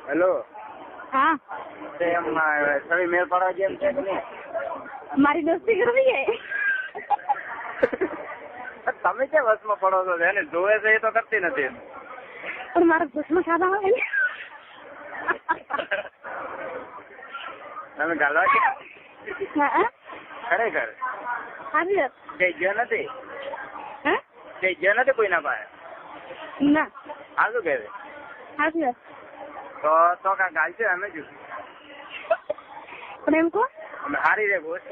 Hello. હા એમ સવી મેળ પાડવા જેમ છે કે નહીં? મારી દોસ્તી કરવી છે. તમે ક્યાં વસમાં પડો છો? એને જોવે છે એ તો કરતી નથી. પણ મારા ઘૂસમાં ખાધા આવે ને. તમે ગાલવા છે હા ખરેખર આવી કઈ ગયો નથી? હા કઈ ગયો નથી કોઈના પાસે? ના હા શું કહે? આવી તો કા ગાલ છે અમે જ પણ એમ કહો અમે હારી રે બોસ.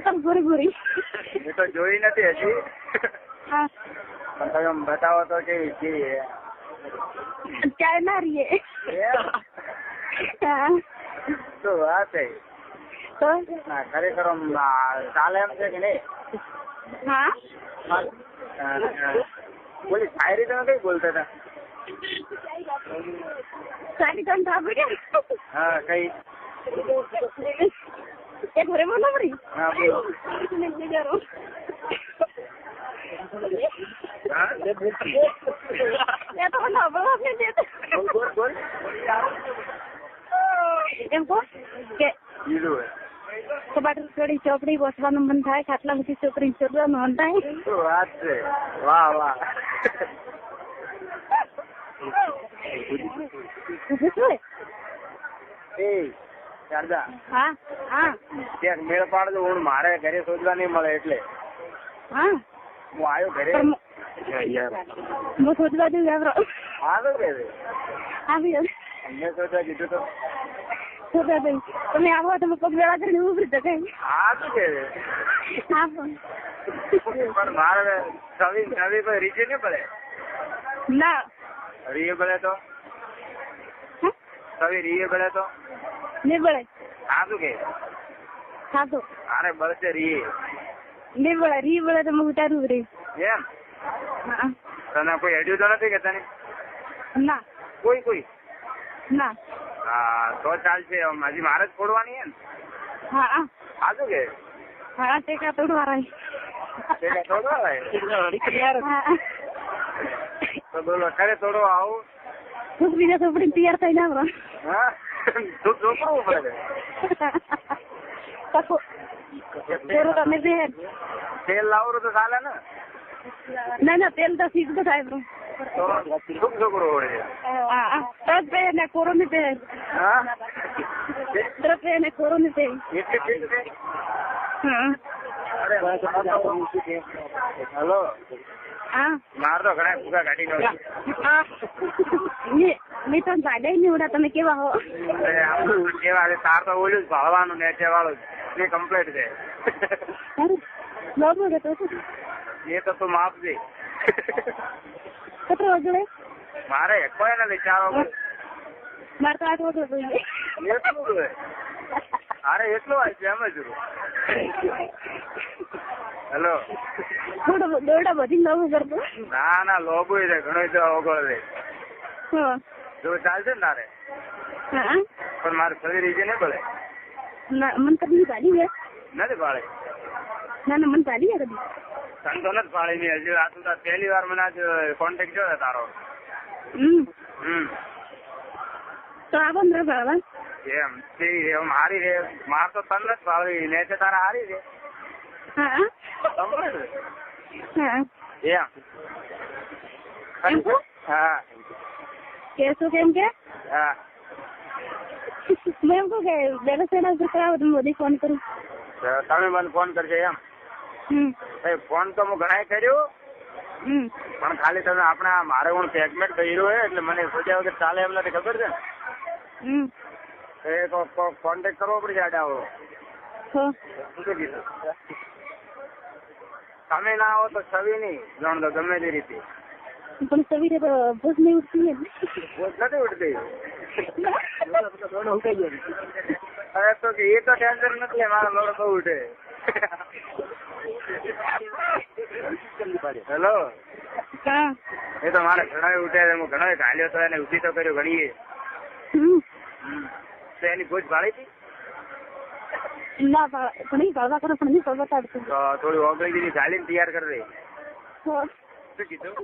એમ ગોરી ગોરી એ તો જોઈ નથી હજી. હા પણ તમે આમ બતાવો તો કેવી કેવી ચાય ના રહીએ. હા શું વાત છે? તો ના ખરેખર આમ ચાલે એમ છે કે નહીં? હા બોલી શાયરી તમે કઈ બોલતા હતા? સારી તને થાપી કે હા કઈ? એ ઘરે બોલો ફરી હા બોલો. એ તો ના બોલો આપને દે બોલ બોલ. એમ કહો કે લીધું કબાટ થોડી ચોપડી બસવાનું મન થાય ખાટલા બધી છોકરી શોધવાનું મન થાય. શું વાત છે? વાહ વાહ. એ શારદા હા હા ક્યાંક મેળ પાડજો. હું મારે ઘરે શોધવા નહીં મળે એટલે હા હું આવ્યો ઘરે. હું શોધવા દઉં આવ્યો હા તો કે આવી અમને શોધવા કીધું તો શોધવા દઉં. તમે આવો તમે પગ વેળા કરીને ઉભરી તો કઈ હા શું કે હા પણ મારે નવી કોઈ રીચે નહીં પડે. ના રીએ પડે તો સવી રીએ પડે તો નહીં બળે. હા શું કે હા તો અરે બળશે રીએ નહીં બળે રી બળે તો હું ઉતારું રહી. એમ હા તને કોઈ હેડ્યું તો નથી કે તને ના કોઈ? ના હા તો ચાલશે. હજી મારે જ છોડવાની એમ? હા હા શું કે હા ટેકા તોડવા તો બોલો ખરે તોડવા આવું? હું બીજા ચોપડી તૈયાર થઈને આવરો. હા તું ચોપડવું પડે. તમે બેન તેલ લાવરું તો ચાલે ને? ના ના તેલ તો સીધું થાય બ્રો. તો શું છોકરો હોય છે? તરત પે ને કોરો ની પે હા તરત પે ને કોરો ની પે. એટલી ફીટ છે? હા હેલો હા માર તો ઘણા ભૂકા કાઢી નો. મેં તો સાડા નહીં ઉડા. તમે કેવા હો? કેવા છે તાર તો ઓલું જ ભાળવાનું નેચે વાળું જ એ કમ્પ્લીટ છે. લોબો કે તો એ તો તું માપજે. કેટલો વાગે? મારે કોઈ નથી ચાલો. મારે તો 8 વાગે જોઈએ. એટલું છે? અરે એટલું હોય છે એમ જ. હેલો દોરડા બધી લોબો કરતો. ના ના લોબુ છે ઘણો તો ઓગળ છે. હા જો ચાલશે ને તારે? હા પણ મારે સવી રીજે નહીં પડે. ના મન કદી ગાડી છે નથી પાડે. ના ના મન ગાડી છે કદી તને તો નથી પાડી નહીં હજુ. આ તું તાર પહેલી વાર મને આજ કોન્ટેક્ટ થયો છે તારો. તો આવો ને ભાવા એમ હારી રે. માર તો તને જ ભાવી ને છે તારા હારી રે. હા હા એમ હા કે શું કેમ કે હા મેં એમ કહું કે બેલેન્સ એના ઉપર કરાવો તો મોદી ફોન કરું. તમે મને ફોન કરજો એમ? ફોન તો હું ઘણા કર્યો પણ ખાલી તમે આપણા મારે હું પેમેન્ટ કર્યું હોય એટલે મને સોચ્યા વગર ચાલે એમ નથી. ખબર છે ને? એ કોન્ટેક્ટ કરવો પડશે. આડાવો શું કીધું? તમે ના આવો તો છવી નહીં જાણ દો ગમે તે રીતે. પણ સવીરે તો ભૂખ નહીં ઉઠતી. ભૂખ નથી ઉઠતી? અરે તો એ તો ટેન્શન નથી. મારો લોડો બહુ ઉઠે. હેલો હા એ તો મારે ઘણા ઉઠે. હું ઘણો ઘાલ્યો તો એને ઉઠી તો કર્યો ઘણીએ. તો એની ભૂજ ભાળી હતી? ના ઘણી ભાવવા કરો પણ નહીં ભાવવા કાઢતું. તો થોડી ઓગળી દીધી ઘાલીને તૈયાર કરી દે. શું કીધું?